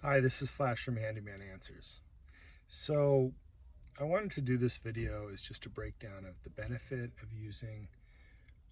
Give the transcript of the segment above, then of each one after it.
Hi, this is Flash from Handyman Answers. So I wanted to do this video is just a breakdown of the benefit of using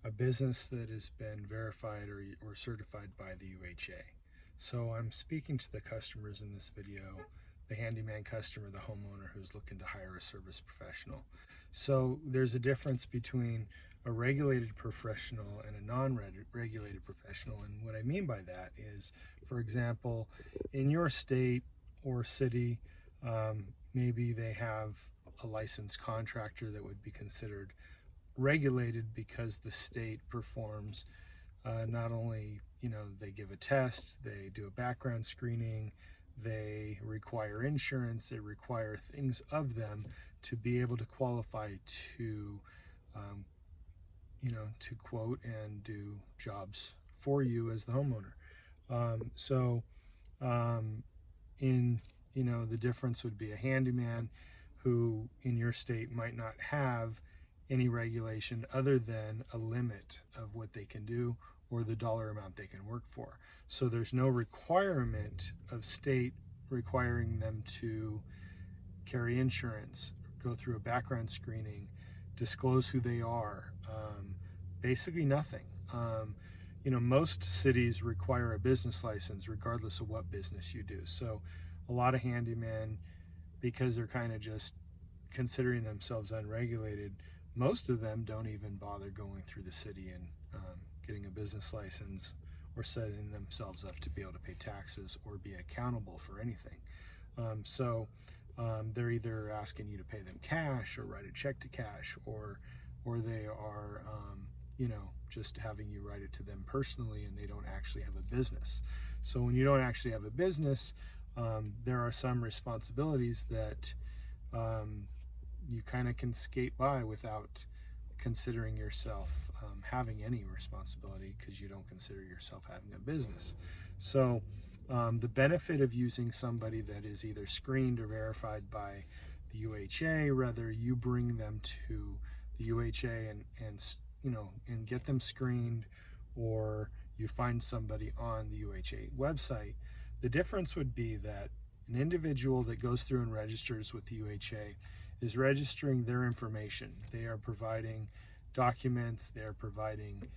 a business that has been verified or certified by the UHA. So I'm speaking to the customers in this video, the handyman customer, the homeowner who's looking to hire a service professional. So there's a difference between a regulated professional and a non-regulated professional. And what I mean by that is, for example, in your state or city, maybe they have a licensed contractor that would be considered regulated because the state performs not only, they give a test, they do a background screening, they require insurance, they require things of them to be able to qualify to to quote and do jobs for you as the homeowner. The difference would be a handyman who in your state might not have any regulation other than a limit of what they can do or the dollar amount they can work for. So there's no requirement of state requiring them to carry insurance, go through a background screening, disclose who they are, basically nothing. Most cities require a business license regardless of what business you do. So a lot of handymen, because they're kind of just considering themselves unregulated, most of them don't even bother going through the city and getting a business license or setting themselves up to be able to pay taxes or be accountable for anything. They're either asking you to pay them cash or write a check to cash, or they are just having you write it to them personally, and they don't actually have a business. So when you don't actually have a business, there are some responsibilities that you kind of can skate by without considering yourself having any responsibility, because you don't consider yourself having a business. So the benefit of using somebody that is either screened or verified by the UHA, rather you bring them to the UHA and get them screened, or you find somebody on the UHA website. The difference would be that an individual that goes through and registers with the UHA is registering their information. They are providing documents, they're providing,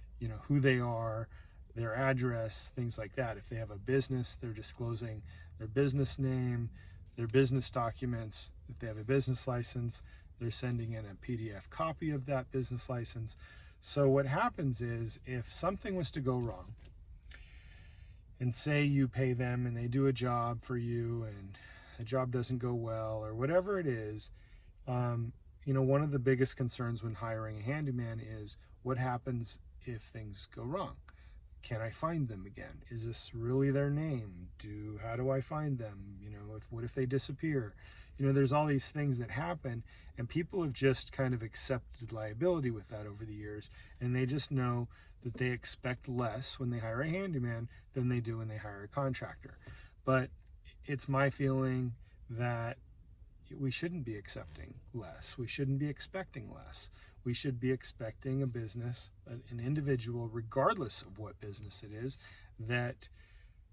who they are, their address, things like that. If they have a business, they're disclosing their business name, their business documents. If they have a business license, they're sending in a PDF copy of that business license. So what happens is, if something was to go wrong, and say you pay them and they do a job for you and the job doesn't go well or whatever it is, one of the biggest concerns when hiring a handyman is, what happens if things go wrong? Can I find them again? Is this really their name? How do I find them? What if they disappear? There's all these things that happen, and people have just kind of accepted liability with that over the years, and they just know that they expect less when they hire a handyman than they do when they hire a contractor. But it's my feeling that we shouldn't be accepting less. We shouldn't be expecting less. We should be expecting a business, an individual, regardless of what business it is, that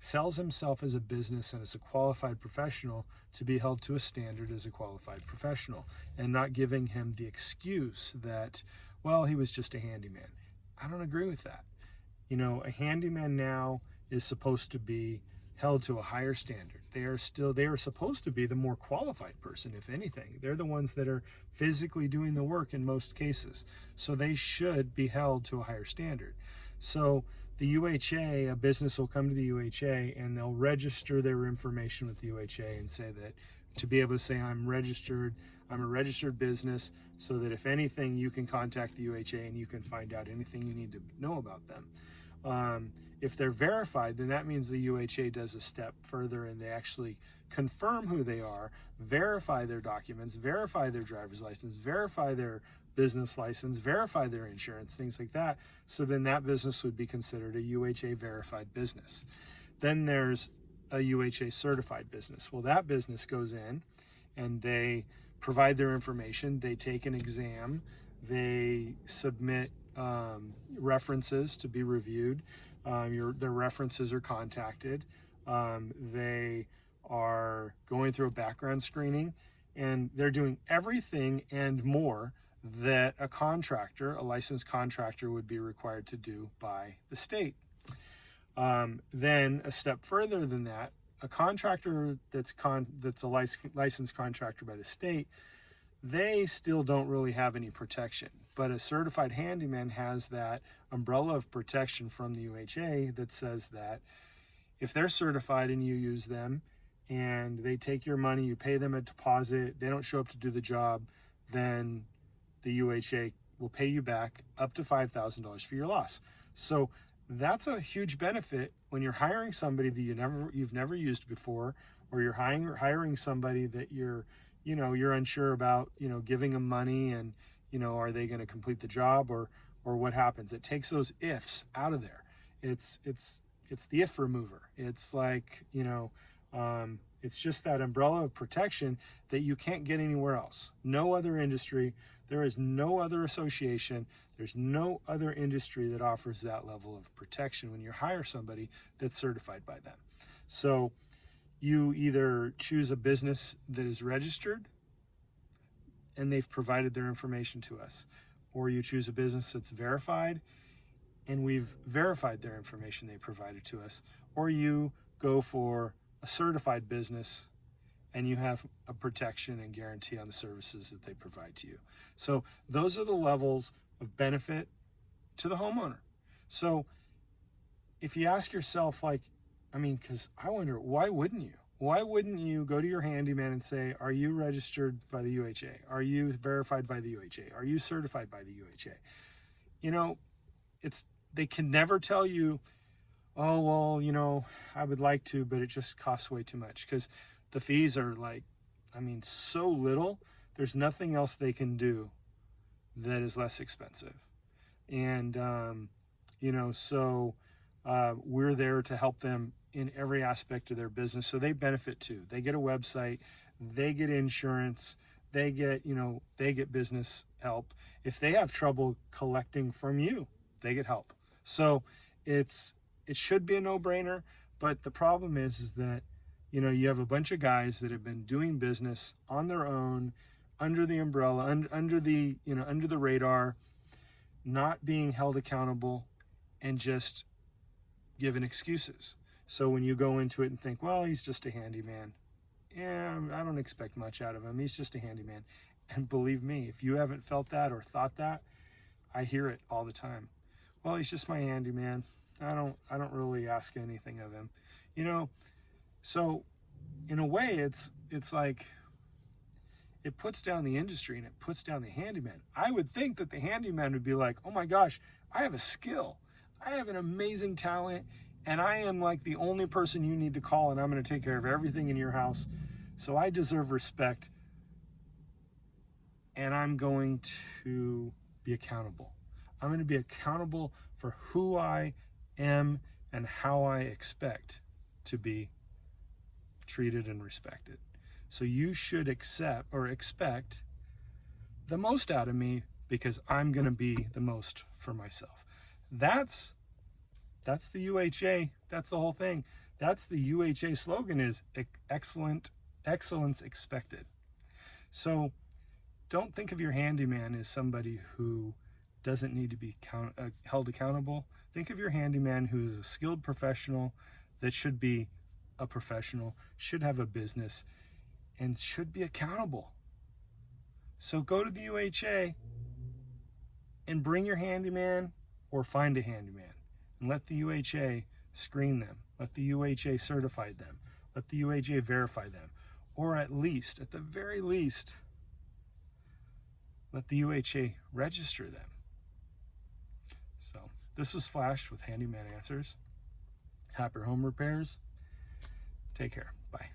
sells himself as a business and as a qualified professional, to be held to a standard as a qualified professional, and not giving him the excuse that, well, he was just a handyman. I don't agree with that. A handyman now is supposed to be held to a higher standard. They are supposed to be the more qualified person, if anything. They're the ones that are physically doing the work in most cases. So they should be held to a higher standard. So the UHA, a business will come to the UHA and they'll register their information with the UHA and say that, to be able to say, I'm a registered business, so that if anything, you can contact the UHA and you can find out anything you need to know about them. If they're verified, then that means the UHA does a step further and they actually confirm who they are, verify their documents, verify their driver's license, verify their business license, verify their insurance, things like that. So then that business would be considered a UHA verified business. Then there's a UHA certified business. Well, that business goes in and they provide their information, they take an exam, they submit references to be reviewed. Their references are contacted. They are going through a background screening, and they're doing everything and more that a contractor, a licensed contractor, would be required to do by the state. Then a step further than that, a contractor that's a licensed contractor by the state, they still don't really have any protection. But a certified handyman has that umbrella of protection from the UHA that says that if they're certified and you use them and they take your money, you pay them a deposit, they don't show up to do the job, then the UHA will pay you back up to $5,000 for your loss. So that's a huge benefit when you're hiring somebody that you've never used before, or you're hiring somebody that you're unsure about, giving them money, and are they going to complete the job, or what happens. It takes those ifs out of there. It's the if remover. It's like, it's just that umbrella of protection that you can't get anywhere else. No other industry, there is no other association, there's no other industry that offers that level of protection when you hire somebody that's certified by them. So you either choose a business that is registered and they've provided their information to us, or you choose a business that's verified and we've verified their information they provided to us, or you go for a certified business and you have a protection and guarantee on the services that they provide to you. So those are the levels of benefit to the homeowner. So if you ask yourself, because I wonder, why wouldn't you? Why wouldn't you go to your handyman and say, are you registered by the UHA? Are you verified by the UHA? Are you certified by the UHA? They can never tell you, oh, well, I would like to, but it just costs way too much, because the fees are so little, there's nothing else they can do that is less expensive. And, we're there to help them in every aspect of their business. So they benefit too. They get a website, they get insurance, they get business help. If they have trouble collecting from you, they get help. So it should be a no-brainer, but the problem is that, you have a bunch of guys that have been doing business on their own, under the umbrella, under the radar, not being held accountable, and just giving excuses. So when you go into it and think, well, he's just a handyman, yeah, I don't expect much out of him, he's just a handyman. And believe me, if you haven't felt that or thought that, I hear it all the time. Well, he's just my handyman, I don't really ask anything of him. So in a way, it's like, it puts down the industry and it puts down the handyman. I would think that the handyman would be like, oh my gosh, I have a skill, I have an amazing talent, and I am like the only person you need to call, and I'm going to take care of everything in your house. So I deserve respect, and I'm going to be accountable. I'm going to be accountable for who I am and how I expect to be treated and respected. So you should accept or expect the most out of me, because I'm going to be the most for myself. That's the UHA. That's the whole thing. That's the UHA slogan, is excellence expected. So don't think of your handyman as somebody who doesn't need to be held accountable. Think of your handyman who is a skilled professional that should be a professional, should have a business, and should be accountable. So go to the UHA and bring your handyman, or find a handyman, and let the UHA screen them. Let the UHA certify them. Let the UHA verify them. Or at the very least, let the UHA register them. So this was Flash with Handyman Answers. Happy home repairs. Take care. Bye.